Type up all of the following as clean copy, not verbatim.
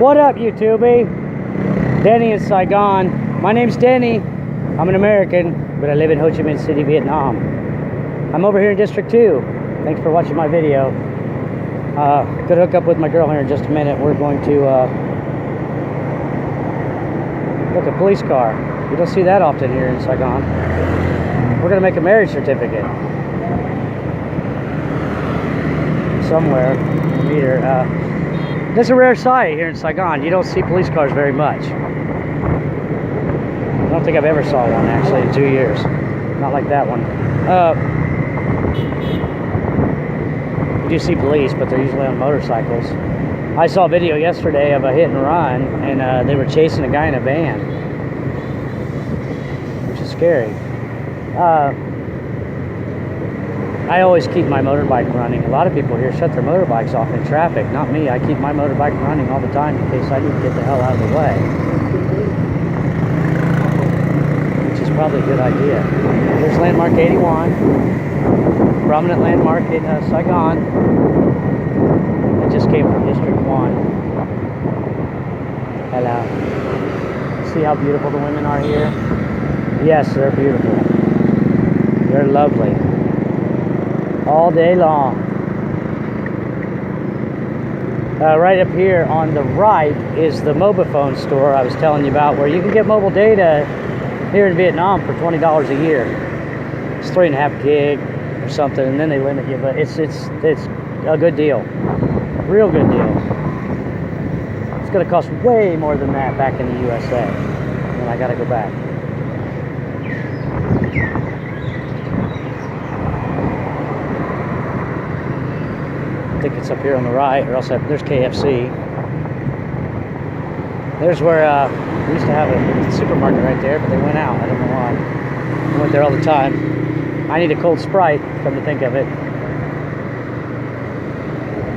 What up, YouTubey? Denny in Saigon. My name's Denny. I'm an American, but I live in Ho Chi Minh City, Vietnam. I'm over here in District 2. Thanks for watching my video. Gonna hook up with my girl here in just a minute. We're going to look, a police car. You don't see that often here in Saigon. We're gonna make a marriage certificate. Somewhere. Meet her. That's a rare sight here in Saigon. You don't see police cars very much. I don't think I've ever saw one actually in 2 years. Not like that one. You do see police, but they're usually on motorcycles. I saw a video yesterday of a hit and run, and they were chasing a guy in a van, which is scary. I always keep my motorbike running. A lot of people here shut their motorbikes off in traffic. Not me. I keep my motorbike running all the time in case I need to get the hell out of the way. Which is probably a good idea. There's landmark 81. Prominent landmark in Saigon. I just came from District 1. Hello. See how beautiful the women are here? Yes, they're beautiful. They're lovely. All day long. Right up here on the right is the mobile phone store I was telling you about, where you can get mobile data here in Vietnam for $20 a year. It's 3.5 gig or something, and then they limit you, but it's a good deal. Real good deal. It's gonna cost way more than that back in the USA, and I gotta go back. I think it's up here on the right, or else there's KFC. There's where we used to have a supermarket right there, but they went out. I don't know why. I went there all the time. I need a cold Sprite, come to think of it.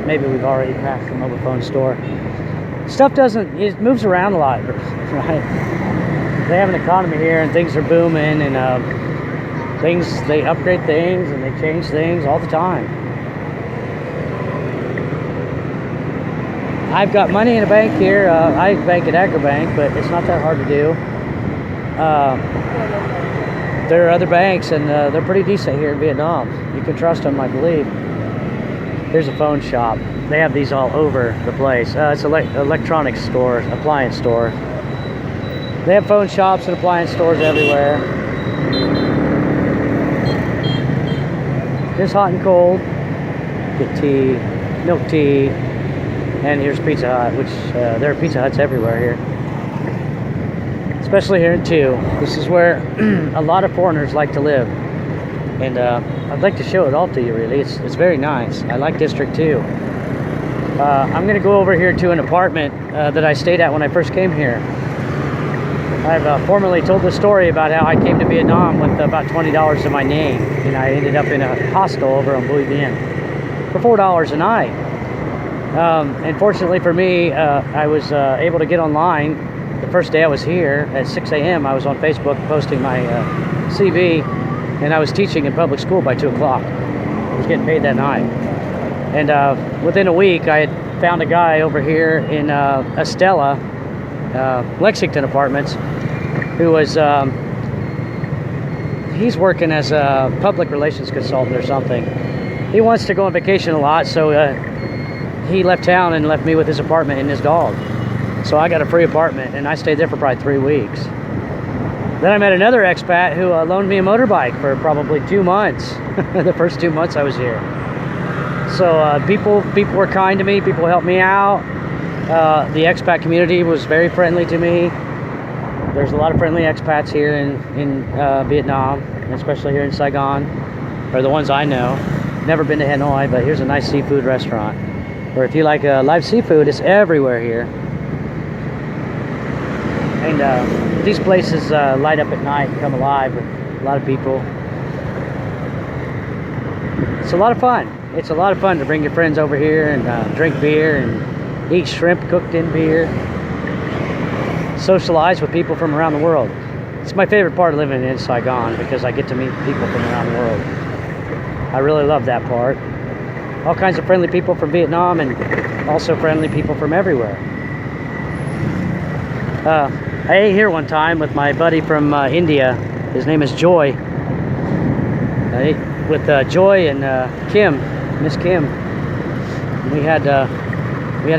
Maybe we've already passed the mobile phone store. Stuff it moves around a lot, right? They have an economy here, and things are booming, and they upgrade things, and they change things all the time. I've got money in a bank here. I bank at Agribank, but it's not that hard to do. There are other banks, and they're pretty decent here in Vietnam. You can trust them, I believe. Here's a phone shop. They have these all over the place. It's an electronics store, appliance store. They have phone shops and appliance stores everywhere. Here's hot and cold. Get tea, milk tea. And here's Pizza Hut, which there are Pizza Huts everywhere here. Especially here in 2. This is where a lot of foreigners like to live. And I'd like to show it all to you, really. It's very nice. I like District 2. I'm going to go over here to an apartment that I stayed at when I first came here. I've formerly told the story about how I came to Vietnam with about $20 in my name. And I ended up in a hostel over on Bui Bien for $4 a night. And fortunately for me, I was able to get online. The first day I was here at 6 a.m. I was on Facebook posting my CV, and I was teaching in public school by 2 o'clock. I was getting paid that night. And within a week, I had found a guy over here in Estella, Lexington Apartments, who was, he's working as a public relations consultant or something. He wants to go on vacation a lot, so he left town and left me with his apartment and his dog. So I got a free apartment, and I stayed there for probably 3 weeks. Then I met another expat who loaned me a motorbike for probably 2 months. The first 2 months I was here. So people were kind to me. People helped me out. The expat community was very friendly to me. There's a lot of friendly expats here in Vietnam, especially here in Saigon, or the ones I know. Never been to Hanoi, but here's a nice seafood restaurant. Or if you like live seafood, it's everywhere here. And these places light up at night and come alive with a lot of people. It's a lot of fun. It's a lot of fun to bring your friends over here and drink beer and eat shrimp cooked in beer. Socialize with people from around the world. It's my favorite part of living in Saigon because I get to meet people from around the world. I really love that part. All kinds of friendly people from Vietnam and also friendly people from everywhere. I ate here one time with my buddy from India. His name is Joy. I ate with Joy and Kim, Miss Kim. We had a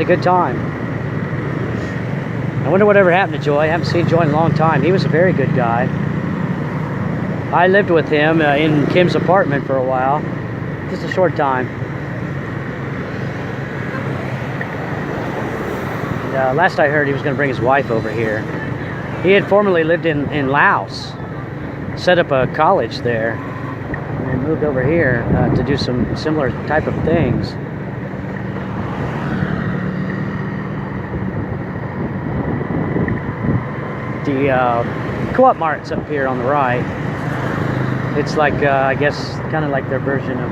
good time. I wonder whatever happened to Joy. I haven't seen Joy in a long time. He was a very good guy. I lived with him in Kim's apartment for a while. Just a short time. And, last I heard, he was going to bring his wife over here. He had formerly lived in Laos. Set up a college there. And then moved over here to do some similar type of things. The Co-op Mart's up here on the right. It's like, I guess, kind of like their version of,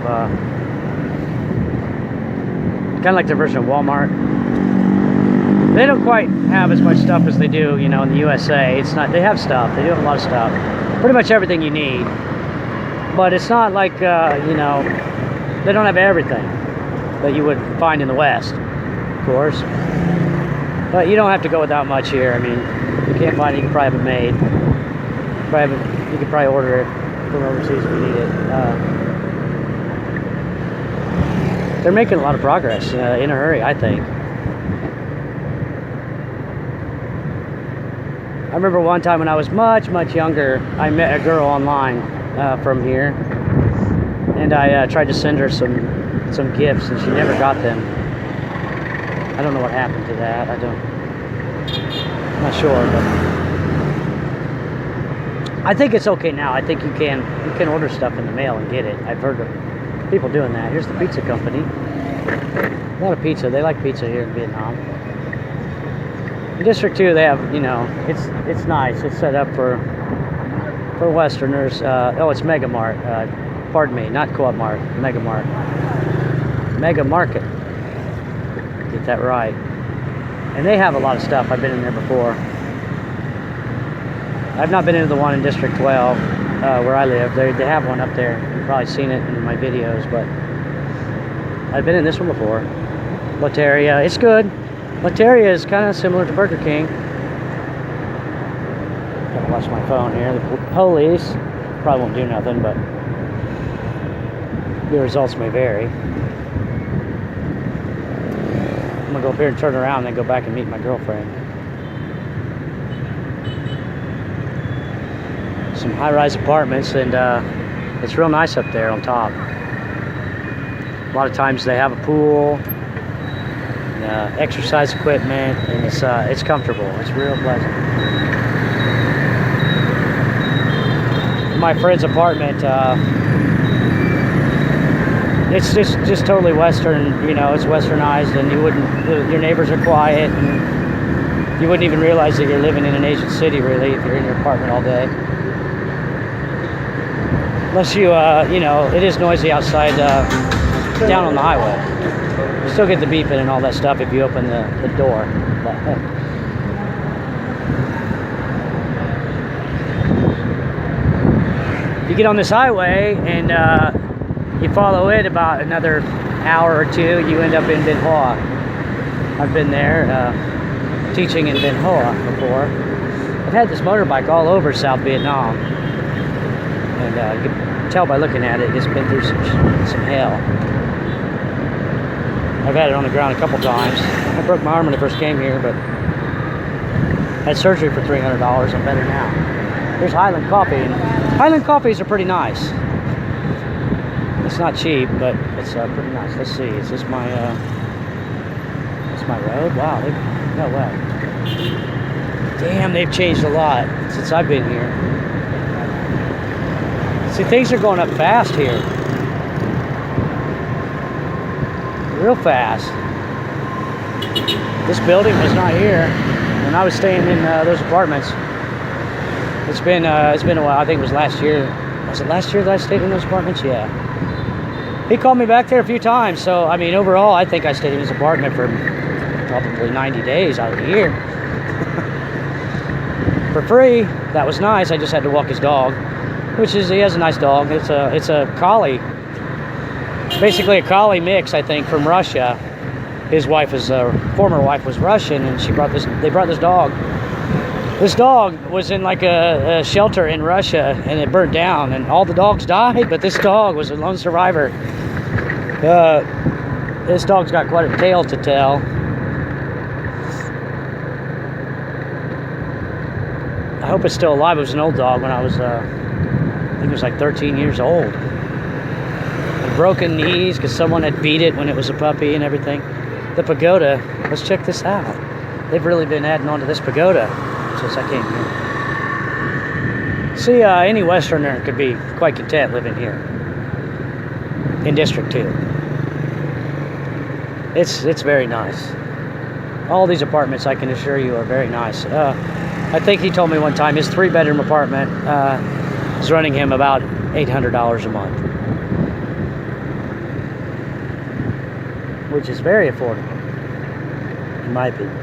Walmart. They don't quite have as much stuff as they do, you know, in the USA. It's not, they have stuff. They do have a lot of stuff. Pretty much everything you need. But it's not like, you know, they don't have everything that you would find in the West, of course. But you don't have to go without much here. I mean, you can't find it, you can probably have it made. You could probably order it from overseas if you need it. They're making a lot of progress in a hurry, I think. I remember one time when I was much, much younger, I met a girl online from here. And I tried to send her some gifts and she never got them. I don't know what happened to that. I'm not sure, but I think it's okay now. I think you can order stuff in the mail and get it. I've heard of people doing that. Here's the pizza company. A lot of pizza. They like pizza here in Vietnam. In District 2, they have, you know, it's nice. It's set up for Westerners. Oh, it's Mega Mart. Pardon me, not Co-op Mart. Mega Mart. Mega Market. Get that right. And they have a lot of stuff. I've been in there before. I've not been into the one in District 12 where I live. They have one up there. You've probably seen it in my videos, but I've been in this one before. Loteria. It's good. Loteria is kind of similar to Burger King. Gotta watch my phone here. The police probably won't do nothing, but the results may vary. I'm gonna go up here and turn around and then go back and meet my girlfriend. Some high-rise apartments, and it's real nice up there on top. A lot of times they have a pool, and, exercise equipment, and it's comfortable. It's real pleasant. My friend's apartment, it's just totally Western. You know, it's Westernized, and your neighbors are quiet, and you wouldn't even realize that you're living in an Asian city, really, if you're in your apartment all day. Unless you know, it is noisy outside down on the highway. You still get the beeping and all that stuff if you open the door. You get on this highway and you follow it about another hour or two, you end up in Binh Hoa. I've been there teaching in Binh Hoa before. I've had this motorbike all over South Vietnam. And you can tell by looking at it, it's been through some hell. I've had it on the ground a couple times. I broke my arm when I first came here, but I had surgery for $300. I'm better now. Here's Highland Coffee. And Highland Coffees are pretty nice. It's not cheap, but it's pretty nice. Let's see. Is this my road? Wow. No way. Damn, they've changed a lot since I've been here. See, things are going up fast here. Real fast. This building was not here when I was staying in those apartments. It's been a while. I think it was last year. Was it last year that I stayed in those apartments? Yeah. He called me back there a few times. So I mean, overall, I think I stayed in his apartment for probably 90 days out of the year for free. That was nice. I just had to walk his dog, which is, he has a nice dog. It's a collie, basically a collie mix, I think, from Russia. His wife is former wife was Russian, and they brought this dog. This dog was in like a shelter in Russia, and it burnt down, and all the dogs died, but this dog was a lone survivor. This dog's got quite a tale to tell. I hope it's still alive. It was an old dog when I was, I think it was like 13 years old. And broken knees because someone had beat it when it was a puppy and everything. The pagoda, let's check this out. They've really been adding on to this pagoda since I came here. See, any Westerner could be quite content living here in District 2. It's very nice. All these apartments, I can assure you, are very nice. I think he told me one time his 3-bedroom apartment is running him about $800 a month, which is very affordable, in my opinion.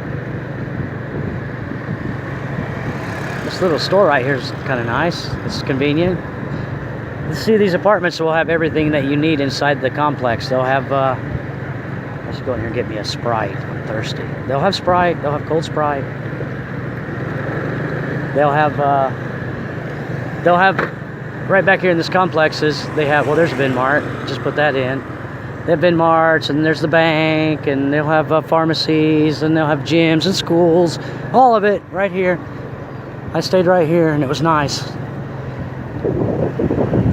This little store right here is kind of nice. It's convenient. See, these apartments will have everything that you need inside the complex. They'll have, I should go in here and get me a Sprite. I'm thirsty. They'll have Sprite. They'll have cold Sprite. They'll have right back here in this complexes, they have, well, there's a Venmart. Just put that in. They have Venmarts, and there's the bank, and they'll have pharmacies, and they'll have gyms and schools. All of it right here. I stayed right here, and it was nice.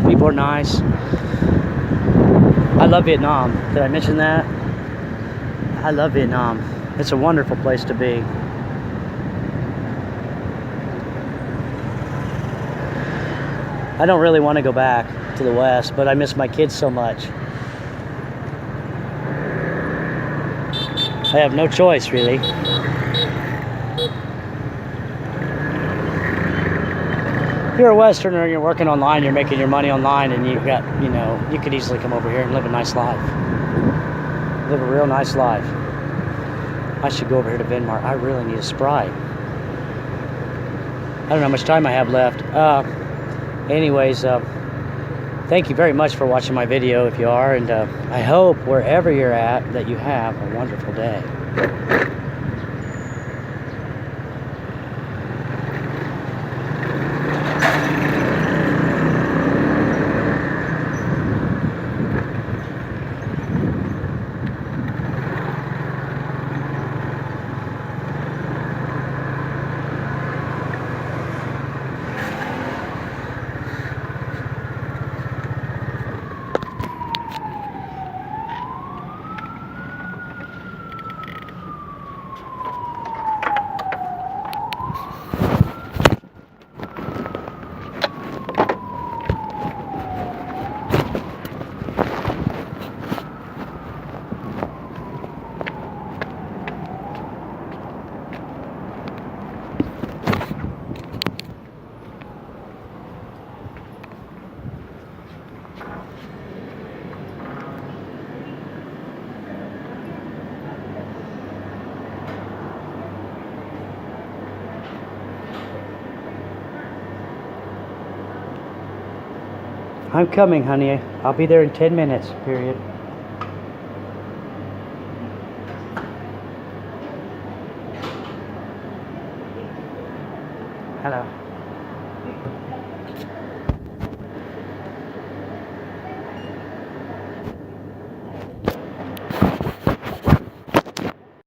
People are nice. I love Vietnam. Did I mention that? I love Vietnam. It's a wonderful place to be. I don't really want to go back to the West, but I miss my kids so much. I have no choice, really. If you're a Westerner and you're working online, you're making your money online, and you've got, you know, you could easily come over here and live a nice life. Live a real nice life. I should go over here to Venmart. I really need a Sprite. I don't know how much time I have left. Anyways, thank you very much for watching my video, if you are, and I hope wherever you're at that you have a wonderful day. I'm coming, honey. I'll be there in 10 minutes, period. Hello.